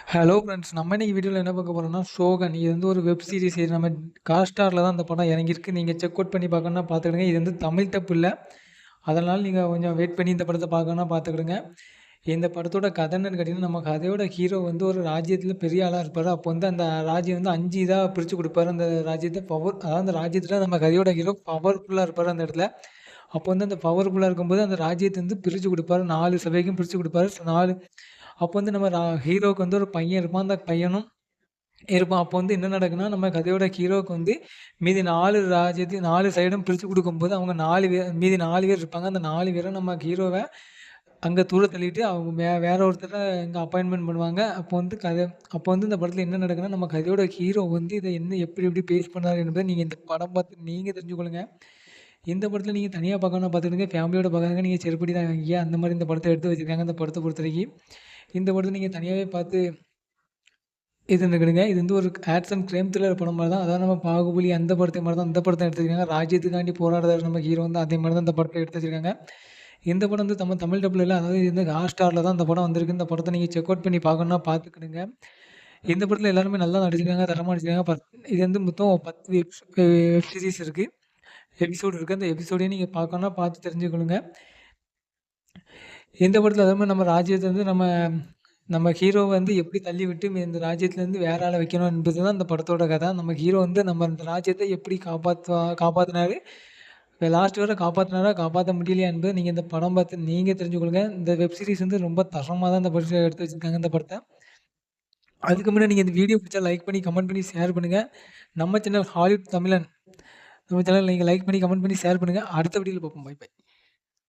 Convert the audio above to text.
Hello friends. நம்ம இன்னைக்கு வீடியோல என்ன பார்க்க போறோம்னா, சோகன். இது வந்து ஒரு வெப் சீரிஸ். இது நம்ம ஹாட்ஸ்டார்ல தான் இந்த படம் இறங்கியிருக்கு. நீங்க செக் அவுட் பண்ணி பார்க்கணும்னா பார்த்துக்கிடுங்க. இது வந்து தமிழ் டப் இல்ல. அதனால நீங்க கொஞ்சம் வெயிட் பண்ணி இந்த படத்த பார்க்கணும்னா பார்த்துக்கிடுங்க. இந்த படத்தோட கதை என்னன்னு கேட்டீங்கன்னா, நம்ம கதையோட ஹீரோ வந்து ஒரு ராஜ்யத்தில பெரிய ஆளா இருப்பாரு. அப்போ வந்து அந்த ராஜ்யம் வந்து 5 இதா பிரிச்சு குடுப்பாரு. அந்த ராஜ்யத்த அதாவது அந்த ராஜ்யத்தில நம்ம கதையோட ஹீரோ பவர்ஃபுல்லா இருப்பாரு அந்த இடத்துல. அப்போ வந்து அந்த பவர்ஃபுல்லா இருக்கும்போது அந்த ராஜ்யத்த வந்து பிரிச்சு குடுப்பாரு. 4 சபைக்கும் பிரிச்சு குடுப்பாரு. 4 அப்போ வந்து நம்ம ஹீரோவுக்கு வந்து ஒரு பையன் இருப்பான். அந்த பையனும் இருப்பான். அப்போ வந்து என்ன நடக்குன்னா, நம்ம கதையோட ஹீரோவுக்கு வந்து மீதி 4 ராஜ்யத்தையும் 4 சைடும் பிரிச்சு குடுக்கும்போது, அவங்க 4 பேர் மீதி 4 பேர் இருப்பாங்க. அந்த 4 பேரும் நம்ம ஹீரோவ அங்க தூர தள்ளிட்டு அவங்க வேற ஒருத்தர இங்க அப்பாயின்ட்மென்ட் பண்ணுவாங்க. அப்போ வந்து இந்த படத்துல என்ன நடக்குன்னா, நம்ம கதையோட ஹீரோ வந்து இத என்ன எப்படி எப்படி பேஸ் பண்ணாரு என்பத நீங்க இந்த படம் பார்த்து நீங்க தெரிஞ்சுக்கொள்ளுங்க. இந்த படத்துல நீங்க தனியா பார்க்கணும்னா பார்த்துக்கிடுங்க. ஃபேமிலியோட பார்க்குறதுங்க நீங்க செருப்படி தான் வாங்கிங்க. அந்த மாரி இந்த படத்த எடுத்து வச்சிருக்காங்க இந்த படத்த பொறுத்தவரைக்கும். இந்த படத்த நீங்க தனியாவே பார்த்து இது இருக்குதுங்க. இது வந்து ஒரு ஆக்ஷன் கிரைம் த்ரில்லர் படம் மாரி தான். அதாவது நம்ம பாகுபலி அந்த படத்த மாரி தான் இந்த படத்த எடுத்திருக்காங்க. ராஜ்யத்துக்காண்டி போராடுறாரு நம்ம ஹீரோ வந்து அதே மாரி தான் இந்த படத்த எடுத்து வச்சிருக்காங்க. இந்த படம் வந்து தமிழ் டப்ல இல்ல. அதாவது இது வந்து ஹாட்ஸ்டார்ல தான் இந்த படம் வந்திருக்கு. இந்த படத்த நீங்க செக் அவுட் பண்ணி பார்க்கணும்னா பார்த்துக்கிடுங்க. இந்த படத்துல எல்லாருமே நல்லா நடிச்சிருக்காங்க. தரமா நடிச்சிருக்காங்க. இது வந்து மொத்தம் 10 வெப் சீரிஸ் இருக்கு. எபிசோடு இருக்கு. அந்த எபிசோடையும் நீங்க பார்க்கணும்னா பார்த்து தெரிஞ்சுக்கொள்ளுங்க. இந்த படத்துல அதே மாரி நம்ம ராஜ்யத்த வந்து நம்ம நம்ம ஹீரோவ வந்து எப்படி தள்ளி விட்டு இந்த ராஜ்யத்துலேருந்து வேற ஆள வைக்கணும் என்பது தான் இந்த படத்தோட கதை. நம்ம ஹீரோ வந்து நம்ம இந்த ராஜ்யத்த எப்படி காப்பாத்துனாரு. லாஸ்ட் வர காப்பாத்துனாரா? காப்பாத்த முடியலையா என்பது நீங்க இந்த படம் பார்த்து நீங்க தெரிஞ்சுக்கொள்ளுங்க. இந்த வெப் சீரிஸ் வந்து ரொம்ப தரமா தான் இந்த படத்த எடுத்து வச்சிருக்காங்க இந்த படத்த. அதுக்கு முன்னாடி நீங்க இந்த வீடியோ பிடிச்சா லைக் பண்ணி, கமெண்ட் பண்ணி, ஷேர் பண்ணுங்க. நம்ம சேனல் ஹாலிவுட் தமிழன். நம்ம சேனல் நீங்க லைக் பண்ணி, கமெண்ட் பண்ணி, ஷேர் பண்ணுங்க. அடுத்த வீடியோல பார்ப்போம். Bye by.